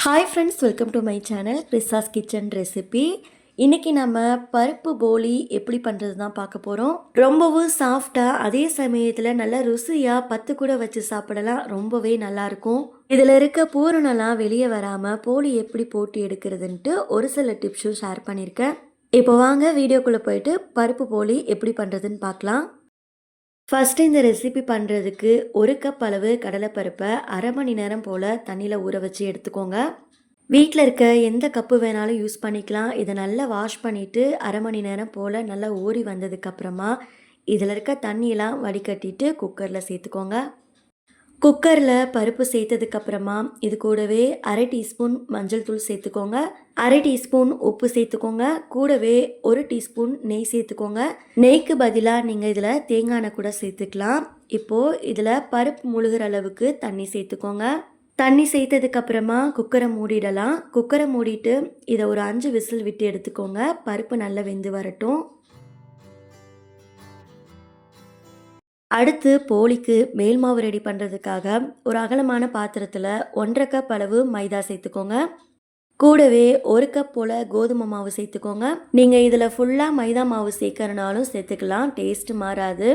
Hi friends, welcome to my channel Riza's kitchen recipe. இன்றைக்கி நம்ம பருப்பு போலி எப்படி பண்ணுறது தான் பார்க்க போகிறோம். ரொம்பவும் சாஃப்டாக, அதே சமயத்தில் நல்லா ருசியாக 10 கூட வச்சு சாப்பிடலாம். ரொம்பவே நல்லாயிருக்கும். இதில் இருக்க பூரணெல்லாம் வெளியே வராமல் போலி எப்படி போட்டு எடுக்கிறதுன்ட்டு ஒரு சில டிப்ஸும் ஷேர் பண்ணியிருக்கேன். இப்போ வாங்க வீடியோக்குள்ளே போயிட்டு பருப்பு போலி எப்படி பண்ணுறதுன்னு பார்க்கலாம். ஃபஸ்ட்டு இந்த ரெசிபி பண்ணுறதுக்கு 1 கப் அளவு கடலைப்பருப்பை அரை மணி நேரம் போல் தண்ணியில் ஊற வச்சு எடுத்துக்கோங்க. வீட்டில் இருக்க எந்த கப்பு வேணாலும் யூஸ் பண்ணிக்கலாம். இதை நல்லா வாஷ் பண்ணிவிட்டு அரை மணி நேரம் போல் நல்லா ஊறி வந்ததுக்கப்புறமா இதில் இருக்க தண்ணியெல்லாம் வடிகட்டிட்டு குக்கரில் சேர்த்துக்கோங்க. குக்கரில் பருப்பு சேர்த்ததுக்கப்புறமா இது கூடவே அரை டீஸ்பூன் மஞ்சள் தூள் சேர்த்துக்கோங்க, அரை டீஸ்பூன் உப்பு சேர்த்துக்கோங்க, கூடவே 1 டீஸ்பூன் நெய் சேர்த்துக்கோங்க. நெய்க்கு பதிலாக நீங்கள் இதில் தேங்காய் எண்ணெய் கூட சேர்த்துக்கலாம். இப்போது இதில் பருப்பு முழுகிற அளவுக்கு தண்ணி சேர்த்துக்கோங்க. தண்ணி சேர்த்ததுக்கப்புறமா குக்கரை மூடிடலாம். குக்கரை மூடிட்டு இதை ஒரு 5 விசில் விட்டு எடுத்துக்கோங்க. பருப்பு நல்லா வெந்து வரட்டும். அடுத்து போலிக்கு மேல் மாவு ரெடி பண்ணுறதுக்காக ஒரு அகலமான பாத்திரத்தில் 1/2 கப் அளவு மைதா சேர்த்துக்கோங்க. கூடவே 1 கப் போல் கோதுமை மாவு சேர்த்துக்கோங்க. நீங்கள் இதில் ஃபுல்லாக மைதா மாவு சேர்க்கறனாலும் சேர்த்துக்கலாம், டேஸ்ட்டு மாறாது.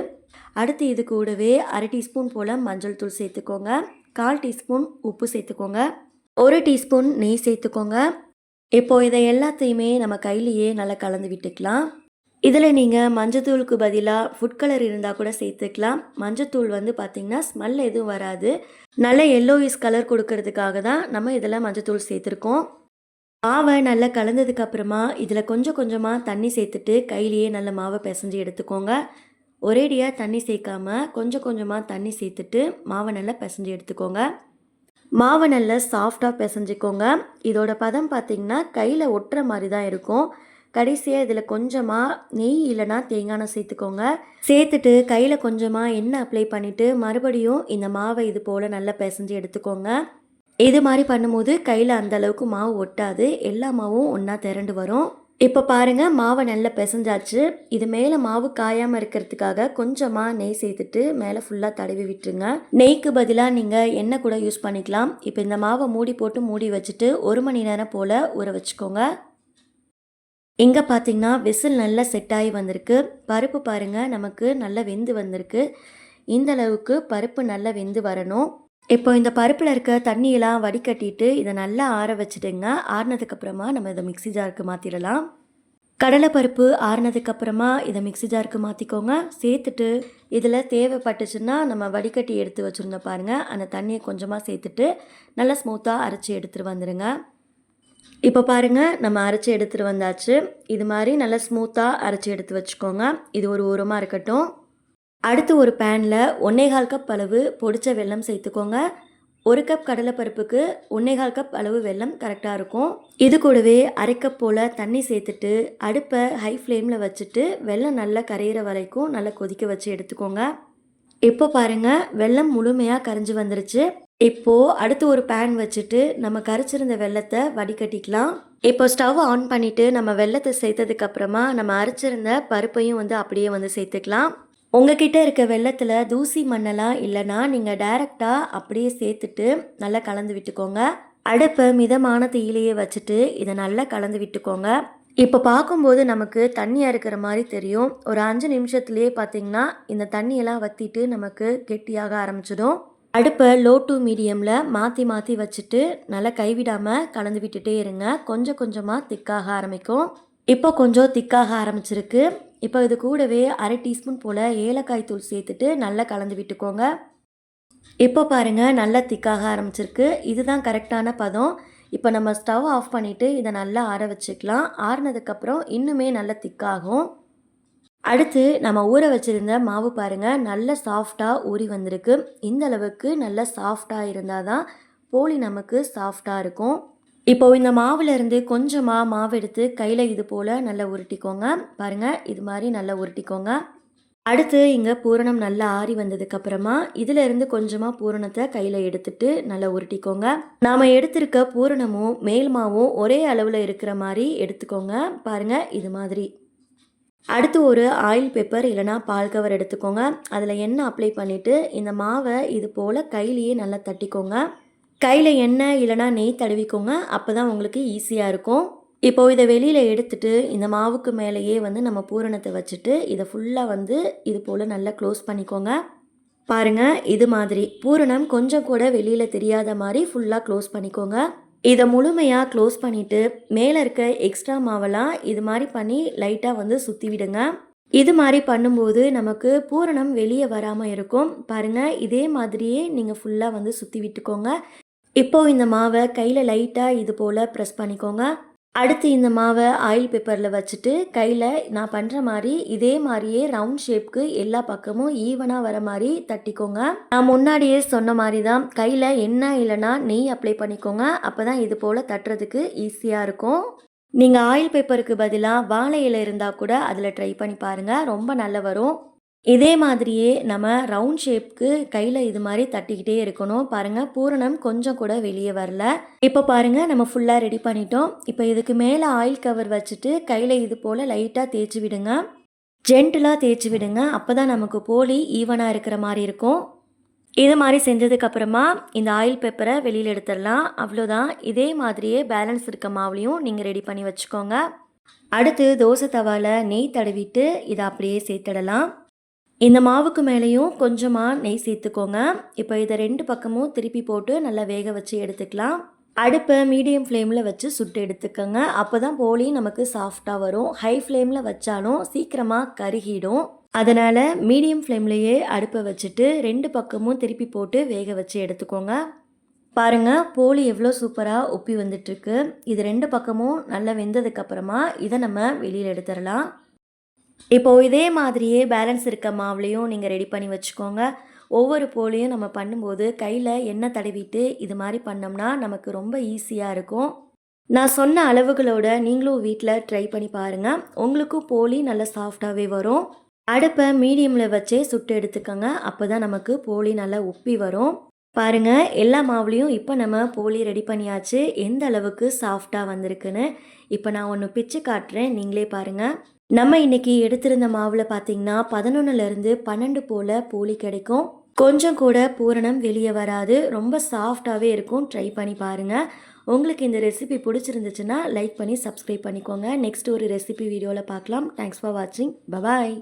அடுத்து இது கூடவே அரை டீஸ்பூன் போல் மஞ்சள் தூள் சேர்த்துக்கோங்க, 1/4 டீஸ்பூன் உப்பு சேர்த்துக்கோங்க, 1 டீஸ்பூன் நெய் சேர்த்துக்கோங்க. இப்போது இதை எல்லாத்தையுமே நம்ம கையிலேயே நல்லா கலந்து விட்டுக்கலாம். இதில் நீங்கள் மஞ்சத்தூளுக்கு பதிலாக ஃபுட் கலர் இருந்தால் கூட சேர்த்துக்கலாம். மஞ்சத்தூள் பார்த்திங்கன்னா ஸ்மெல் எதுவும் வராது. நல்ல எல்லோயிஸ் கலர் கொடுக்கறதுக்காக தான் நம்ம இதில் மஞ்சத்தூள் சேர்த்துருக்கோம். மாவை நல்லா கலந்ததுக்கப்புறமா இதில் கொஞ்சம் கொஞ்சமாக தண்ணி சேர்த்துட்டு கையிலேயே நல்ல மாவை பிசைஞ்சு எடுத்துக்கோங்க. ஒரேடியாக தண்ணி சேர்க்காம கொஞ்சம் கொஞ்சமாக தண்ணி சேர்த்துட்டு மாவை நல்லா பிசைஞ்சு எடுத்துக்கோங்க. மாவை நல்லா சாஃப்டாக பிசைஞ்சிக்கோங்க. இதோட பதம் பார்த்திங்கன்னா கையில் ஒட்டுற மாதிரி தான் இருக்கும். கடைசியாக இதில் கொஞ்சமாக நெய் இல்லைனா தேங்காய் எண்ணெய் சேர்த்துக்கோங்க. சேர்த்துட்டு கையில் கொஞ்சமாக எண்ணெய் அப்ளை பண்ணிவிட்டு மறுபடியும் இந்த மாவை இது போல் நல்லா பிசைஞ்சு எடுத்துக்கோங்க. இது மாதிரி பண்ணும்போது கையில் அந்தளவுக்கு மாவு ஒட்டாது, எல்லா மாவும் ஒன்றா திரண்டு வரும். இப்போ பாருங்கள், மாவை நல்லா பிசைஞ்சாச்சு. இது மேலே மாவு காயாமல் இருக்கிறதுக்காக கொஞ்சமாக நெய் சேர்த்துட்டு மேலே ஃபுல்லாக தடவி விட்டுருங்க. நெய்க்கு பதிலாக நீங்கள் எண்ணெய் கூட யூஸ் பண்ணிக்கலாம். இப்போ இந்த மாவை மூடி போட்டு மூடி வச்சுட்டு 1 மணி நேரம் போல் ஊற வச்சுக்கோங்க. இங்கே பார்த்திங்கன்னா விசில் நல்லா செட் ஆகி வந்திருக்கு. பருப்பு பாருங்கள், நமக்கு நல்லா வெந்து வந்திருக்கு. இந்த அளவுக்கு பருப்பு நல்லா வெந்து வரணும். இப்போ இந்த பருப்பில் இருக்க தண்ணியெல்லாம் வடிகட்டிட்டு இதை நல்லா ஆற வச்சுட்டுங்க. ஆறினதுக்கப்புறமா நம்ம இதை மிக்ஸி ஜாருக்கு மாற்றிடலாம். கடலைப்பருப்பு ஆறினதுக்கப்புறமா இதை மிக்ஸி ஜாருக்கு மாற்றிக்கோங்க. சேர்த்துட்டு இதில் தேவைப்பட்டுச்சுன்னா நம்ம வடிகட்டி எடுத்து வச்சுருந்த பாருங்கள், அந்த தண்ணியை கொஞ்சமாக சேர்த்துட்டு நல்லா ஸ்மூத்தாக அரைச்சி எடுத்துகிட்டு வந்துடுங்க. இப்போ பாருங்கள், நம்ம அரைச்சி எடுத்துகிட்டு வந்தாச்சு. இது மாதிரி நல்லா ஸ்மூத்தாக அரைச்சி எடுத்து வச்சுக்கோங்க. இது ஒரு ஓரமாக இருக்கட்டும். அடுத்து ஒரு பேனில் 1/4 கப் அளவு பொடிச்ச வெல்லம் சேர்த்துக்கோங்க. 1 கப் கடலைப்பருப்புக்கு 1/4 கப் அளவு வெல்லம் கரெக்டாக இருக்கும். இது கூடவே அரை கப் போல் தண்ணி சேர்த்துட்டு அடுப்பை ஹை ஃப்ளேமில் வச்சுட்டு வெல்லம் நல்லா கரையிற வரைக்கும் நல்லா கொதிக்க வச்சு எடுத்துக்கோங்க. இப்போ பாருங்கள், வெல்லம் முழுமையாக கரைஞ்சி வந்துருச்சு. இப்போது அடுத்து ஒரு பேன் வச்சுட்டு நம்ம கரைச்சிருந்த வெல்லத்தை வடிகட்டிக்கலாம். இப்போ ஸ்டவ் ஆன் பண்ணிவிட்டு நம்ம வெல்லத்தை சேர்த்ததுக்கப்புறமா நம்ம அரைச்சிருந்த பருப்பையும் அப்படியே சேர்த்துக்கலாம். உங்ககிட்ட இருக்க வெல்லத்தில் தூசி மண்ணெல்லாம் இல்லைன்னா நீங்கள் டைரெக்டாக அப்படியே சேர்த்துட்டு நல்லா கலந்து விட்டுக்கோங்க. அடுப்பை மிதமான தீயிலேயே வச்சுட்டு இதை நல்லா கலந்து விட்டுக்கோங்க. இப்போ பார்க்கும்போது நமக்கு தண்ணியாக இருக்கிற மாதிரி தெரியும். ஒரு 5 நிமிஷத்துலேயே பார்த்திங்கன்னா இந்த தண்ணியெல்லாம் வற்றிட்டு நமக்கு கெட்டியாக ஆரம்பிச்சிடும். அடுப்பை லோ டு மீடியமில் மாற்றி மாற்றி வச்சுட்டு நல்லா கைவிடாமல் கலந்து விட்டுட்டே இருங்க. கொஞ்சம் கொஞ்சமாக திக்காக ஆரம்பிக்கும். இப்போ கொஞ்சம் திக்காக ஆரம்பிச்சிருக்கு. இப்போ இது கூடவே அரை டீஸ்பூன் போல் ஏலக்காய் தூள் சேர்த்துட்டு நல்லா கலந்து விட்டுக்கோங்க. இப்போ பாருங்கள், நல்லா திக்காக ஆரம்பிச்சிருக்கு. இதுதான் கரெக்டான பதம். இப்போ நம்ம ஸ்டவ் ஆஃப் பண்ணிவிட்டு இதை நல்லா ஆற வச்சுக்கலாம். ஆறினதுக்கப்புறம் இன்னுமே நல்லா திக்காகும். அடுத்து நம்ம ஊற வச்சுருந்த மாவு பாருங்கள், நல்ல சாஃப்டாக ஊறி வந்திருக்கு. இந்த அளவுக்கு நல்லா சாஃப்டாக இருந்தால் தான் போலி நமக்கு சாஃப்டாக இருக்கும். இப்போது இந்த மாவுலேருந்து கொஞ்சமாக மாவு எடுத்து கையில் இது போல் நல்லா உருட்டிக்கோங்க. பாருங்கள், இது மாதிரி நல்லா உருட்டிக்கோங்க. அடுத்து இங்கே பூரணம் நல்லா ஆறி வந்ததுக்கப்புறமா இதிலேருந்து கொஞ்சமாக பூரணத்தை கையில் எடுத்துட்டு நல்லா உருட்டிக்கோங்க. நாம் எடுத்திருக்க பூரணமும் மேல் மாவும் ஒரே அளவில் இருக்கிற மாதிரி எடுத்துக்கோங்க. பாருங்கள், இது மாதிரி. அடுத்து ஒரு ஆயில் பேப்பர் இல்லைனா பால் கவர் எடுத்துக்கோங்க. அதில் எண்ணெய் அப்ளை பண்ணிவிட்டு இந்த மாவை இது போல் கையிலேயே நல்லா தட்டிக்கோங்க. கையில் எண்ணெய் இல்லைனா நெய் தடவிக்கோங்க. அப்போ தான் உங்களுக்கு ஈஸியாக இருக்கும். இப்போது இதை வெளியில் எடுத்துட்டு இந்த மாவுக்கு மேலேயே வந்து நம்ம பூரணத்தை வச்சுட்டு இதை ஃபுல்லாக வந்து இது போல் நல்லா க்ளோஸ் பண்ணிக்கோங்க. பாருங்கள், இது மாதிரி பூரணம் கொஞ்சம் கூட வெளியில் தெரியாத மாதிரி ஃபுல்லாக க்ளோஸ் பண்ணிக்கோங்க. இதை முழுமையாக க்ளோஸ் பண்ணிவிட்டு மேலே இருக்க எக்ஸ்ட்ரா மாவெல்லாம் இது மாதிரி பண்ணி லைட்டாக வந்து சுற்றி விடுங்க. இது மாதிரி பண்ணும்போது நமக்கு பூரணம் வெளியே வராமல் இருக்கும். பாருங்கள், இதே மாதிரியே நீங்கள் ஃபுல்லாக வந்து சுற்றி விட்டுக்கோங்க. இப்போது இந்த மாவை கையில் லைட்டாக இது போல் ப்ரெஸ் பண்ணிக்கோங்க. அடுத்து இந்த மாவை ஆயில் பேப்பரில் வச்சுட்டு கையில் நான் பண்ணுற மாதிரி இதே மாதிரியே ரவுண்ட் ஷேப்க்கு எல்லா பக்கமும் ஈவனாக வர மாதிரி தட்டிக்கோங்க. நான் முன்னாடியே சொன்ன மாதிரி தான் கையில் எண்ணெய் இல்லைனா நெய் அப்ளை பண்ணிக்கோங்க. அப்போ தான் இது போல் தட்டுறதுக்கு ஈஸியாக இருக்கும். நீங்கள் ஆயில் பேப்பருக்கு பதிலாக வாழை இலை இருந்தால் கூட அதில் ட்ரை பண்ணி பாருங்கள், ரொம்ப நல்லா வரும். இதே மாதிரியே நம்ம ரவுண்ட் ஷேப்க்கு கையில் இது மாதிரி தட்டிக்கிட்டே இருக்கணும். பாருங்கள், பூரணம் கொஞ்சம் கூட வெளியே வரல. இப்போ பாருங்கள், நம்ம ஃபுல்லாக ரெடி பண்ணிட்டோம். இப்போ இதுக்கு மேலே ஆயில் கவர் வச்சுட்டு கையில் இது போல் லைட்டாக தேய்ச்சி விடுங்க. ஜென்டிலாக தேய்ச்சி விடுங்க. அப்போ தான் நமக்கு போலி ஈவனாக இருக்கிற மாதிரி இருக்கும். இது மாதிரி செஞ்சதுக்கப்புறமா இந்த ஆயில் பேப்பரை வெளியில் எடுத்துடலாம். அவ்வளோதான். இதே மாதிரியே பேலன்ஸ் இருக்க மாவுலையும் நீங்கள் ரெடி பண்ணி வச்சுக்கோங்க. அடுத்து தோசை தவாவில் நெய் தடவிட்டு இதை அப்படியே சேர்த்துடலாம். இந்த மாவுக்கு மேலேயும் கொஞ்சமாக நெய் சேர்த்துக்கோங்க. இப்போ இதை 2 பக்கமும் திருப்பி போட்டு நல்லா வேக வச்சு எடுத்துக்கலாம். அடுப்பை மீடியம் ஃப்ளேமில் வச்சு சுட்டு எடுத்துக்கோங்க. அப்போ தான் போலி நமக்கு சாஃப்டாக வரும். ஹை ஃப்ளேமில் வச்சாலும் சீக்கிரமாக கருகிடும். அதனால் மீடியம் ஃப்ளேம்லேயே அடுப்பை வச்சுட்டு 2 பக்கமும் திருப்பி போட்டு வேக வச்சு எடுத்துக்கோங்க. பாருங்கள், போலி எவ்வளோ சூப்பராக உப்பி வந்துட்டுருக்கு. இது 2 பக்கமும் நல்லா வெந்ததுக்கப்புறமா இதை நம்ம வெளியில் எடுத்துடலாம். இப்போது இதே மாதிரியே பேலன்ஸ் இருக்க மாவுலையும் நீங்கள் ரெடி பண்ணி வச்சுக்கோங்க. ஒவ்வொரு போலியும் நம்ம பண்ணும்போது கையில் எண்ணெய் தடவிட்டு இது மாதிரி பண்ணோம்னா நமக்கு ரொம்ப ஈஸியாக இருக்கும். நான் சொன்ன அளவுகளோட நீங்களும் வீட்டில் ட்ரை பண்ணி பாருங்கள். உங்களுக்கும் போலி நல்லா சாஃப்டாகவே வரும். அடுப்பை மீடியமில் வச்சே சுட்டு எடுத்துக்கோங்க. அப்போ தான் நமக்கு போலி நல்லா உப்பி வரும். பாருங்கள், எல்லா மாவுலையும் இப்போ நம்ம போலி ரெடி பண்ணியாச்சு. எந்த அளவுக்கு சாஃப்டாக வந்திருக்குன்னு இப்போ நான் ஒன்று பிச்சு காட்டுறேன், நீங்களே பாருங்கள். நம்ம இன்னைக்கு எடுத்திருந்த மாவில் பார்த்தீங்கன்னா 11லேருந்து 12 போல் போலி கிடைக்கும். கொஞ்சம் கூட பூரணம் வெளியே வராது. ரொம்ப சாஃப்டாகவே இருக்கும். ட்ரை பண்ணி பாருங்கள். உங்களுக்கு இந்த ரெசிபி பிடிச்சிருந்துச்சுன்னா லைக் பண்ணி சப்ஸ்கிரைப் பண்ணிக்கோங்க. நெக்ஸ்ட் ஒரு ரெசிபி வீடியோவில் பார்க்கலாம். தேங்க்ஸ் ஃபார் வாட்சிங். பபாய்.